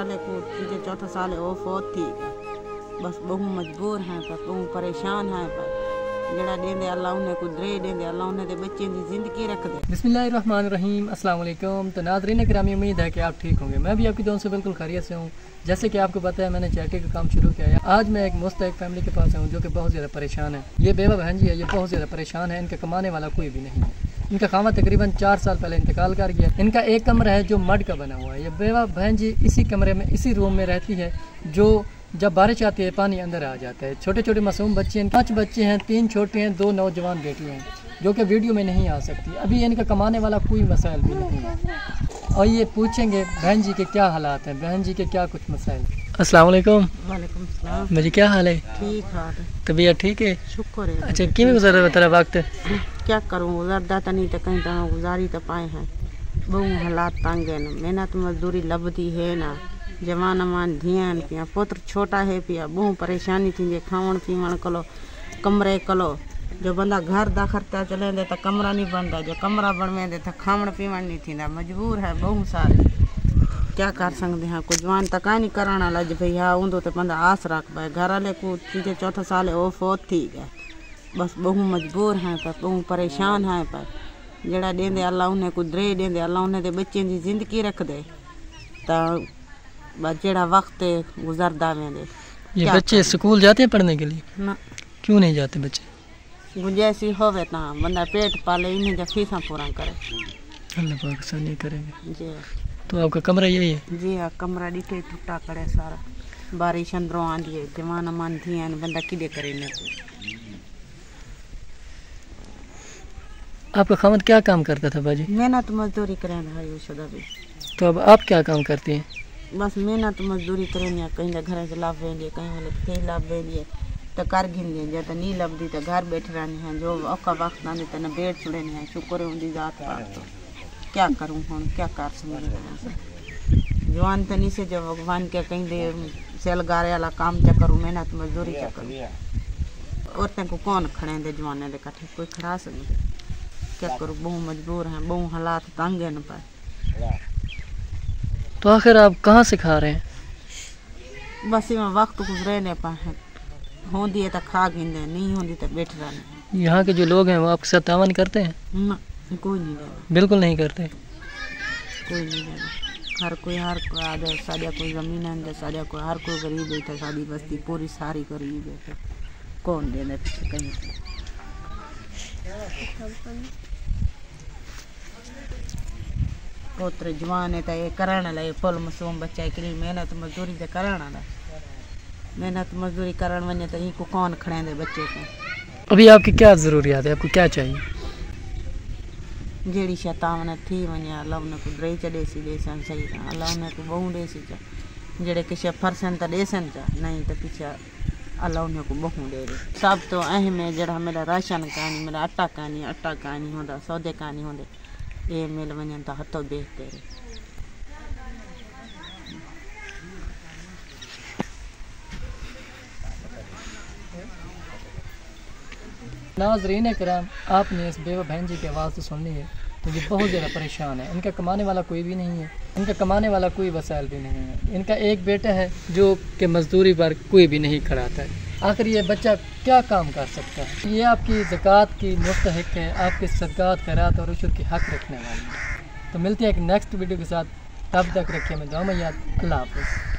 साल को तीसरे चौथा साल वो फौत थी गए। बस बहु मजबूर हैं पर बहु परेशान हैं पर जड़ा देंदे अल्लाह उन्हें को दे देंदे अल्लाह उन्हें दे बच्चे की ज़िंदगी रख दे। बिस्मिल्लाहिर्रहमानिर्रहीम, अस्सलाम वालेकुम। तो नाज़रीन किरामी, उम्मीद है कि आप ठीक होंगे। मैं भी आपकी दुआ से बिल्कुल खैरियत से हूँ। जैसे कि आपको पता है मैंने चैरिटी का काम शुरू किया है। आज मैं एक मुस्तहिक फैमिली के पास हूँ जो कि बहुत ज़्यादा परेशान है। ये बेवा बहन जी है, ये बहुत ज़्यादा परेशान है। इनका कमाने वाला कोई भी नहीं है। इनका खामा तकरीबन 4 साल पहले इंतकाल कर गया। इनका एक कमरा है जो मड का बना हुआ है। ये बेवा बहन जी इसी कमरे में, इसी रूम में रहती है जो जब बारिश आती है पानी अंदर आ जाता है। छोटे छोटे मासूम बच्चे हैं, 5 बच्चे हैं, 3 छोटे हैं, 2 नौजवान बेटी हैं जो कि वीडियो में नहीं आ सकती। अभी इनका कमाने वाला कोई मसाइल भी नहीं है। और ये पूछेंगे बहन जी के क्या हालात हैं, बहन जी के क्या कुछ मसाइल। अस्सलाम वालेकुम। वालेकुम सलाम। मुझे क्या हाल है? ठीक हाल है। तबीयत ठीक है? शुक्र है। अच्छा, किमें गुजर रहा है तेरा वक्त? क्या करूँ, गुजरदा तो नहीं तो कहीं तो गुजारी तो पाए हैं। बहु हालात तंग है, मेहनत मजदूरी लभदी है ना। जवान अमान धियान पिया, पुत्र छोटा है पिया, बहु परेशानी थी। खावण पीवण कलो, कमरे कलो। जो बंदा घर दा खर्चा चलेंदे तो कमरा नहीं बनता, जो कमरा बनवेंदे तो खावण पीवण नहीं थींदा। मजबूर है बहु सारे। क्या कर सकते हैं, कुछ जवान तक नहीं कराना लज भाई हाँ ऊंदो तो बंदा आस रख पाए। घर वाले को तीसरे चौथा साल वो फौत थी गए। बस बहु मजबूर हैं पर बहु परेशान हैं पर जड़ा देंदे अल्लाह उन्हें को दे देंदे अल्लाह उन्हें दे बच्चे की ज़िंदगी रख दे। तो बस जड़ा वक्त गुजरदा वेंदे। ये बच्चे स्कूल जाते हैं पढ़ने के लिए? ना। क्यों नहीं जाते बच्चे? गुंजाइश होवे तो बंदा पेट पाले, इन्हें जो फीसा पूरा करे। अल्लाह पाक आसानी करेंगे जी। तो आपका कमरा यही है? जी हाँ, कमरा डिटे टूटा करे सारा। बारिश अंदरों आंदी है, जवान अमान थी बंदा किदे करे इन्हें को। आपका खामद क्या काम करता था बाजी? मेहनत मजदूरी करें है शुदा भी। तो अब आप क्या काम करती हैं? बस मेहनत मजदूरी करें, कहीं घर से लाभ वेंदी, कहीं वाले थे लाभ वेंदी तो कर गिन जब नहीं लभदी तो घर बैठे रहनी है। जो औखा वक्त आने तो न बेट चुड़े नहीं है। शुक्र है उनकी जात पार। तो क्या करूँ हम, क्या कर समझ जवान तो नहीं से जो भगवान के कहीं दे सेल गारे वाला काम क्या करूँ, मेहनत मजदूरी क्या करूँ। औरतें को कौन खड़े दे जवाने दे कट्ठे, कोई खड़ा सके। क्या करूँ, बहु मजबूर हैं, बहु हालात तंग है न पाए। तो आखिर आप कहाँ से खा रहे हैं? बस में वक्त गुजरे नहीं पाए। होंदी है तो खा गिंदे, नहीं होंदी तो बैठ रहने। यहाँ के जो लोग हैं वो आपके साथ तावन करते हैं? ना, कोई नहीं देना। बिल्कुल नहीं करते? कोई नहीं देना। हर कोई आदे सादा कोई ज़मीन है, सादा कोई हर कोई गरीब है तो सादी बस्ती पूरी सारी गरीब है। कौन देने पीछे कहीं। पोत्र जवान है तो ये कराना ला, फल मासूम बच्चा के लिए मेहनत मजदूरी तो कराना ला। मेहनत मजदूरी करण वने तो इनको कौन खड़े दे बच्चे को। अभी आपकी क्या ज़रूरियात है, आपको क्या चाहिए? जेड़ी शैतान थी वने अल्लाह उन्हें को दे चढ़े सी देसन सही था। अल्लाह उन्हें को बहु दे सी चा जेड़े किसे फरसन तो देसन चा, नहीं तो पीछे अल्लाह उन्हें को बहु दे दे। सब तो अहम है जड़ा मेरा राशन कानी, मेरा आटा कानी होंदा, सौदे कानी होंदे, ये मिल वने तो हथों बेचते रहे। नाज़रीन किराम, आपने इस बेवा बहन जी की आवाज़ तो सुन ली है। तो ये बहुत ज़्यादा परेशान है। इनका कमाने वाला कोई भी नहीं है, इनका कमाने वाला कोई वसाइल भी नहीं है। इनका एक बेटा है जो कि मजदूरी पर कोई भी नहीं खड़ाता है। आखिर ये बच्चा क्या काम कर सकता है? ये आपकी ज़कात की मुस्तहिक है, आपके सदक़ात खैरात और उशर की हक़ रखने वाली है। तो मिलते हैं एक नेक्स्ट वीडियो के साथ, तब तक रखिए मैं दुआ में याद। अल्लाह हाफ़िज़।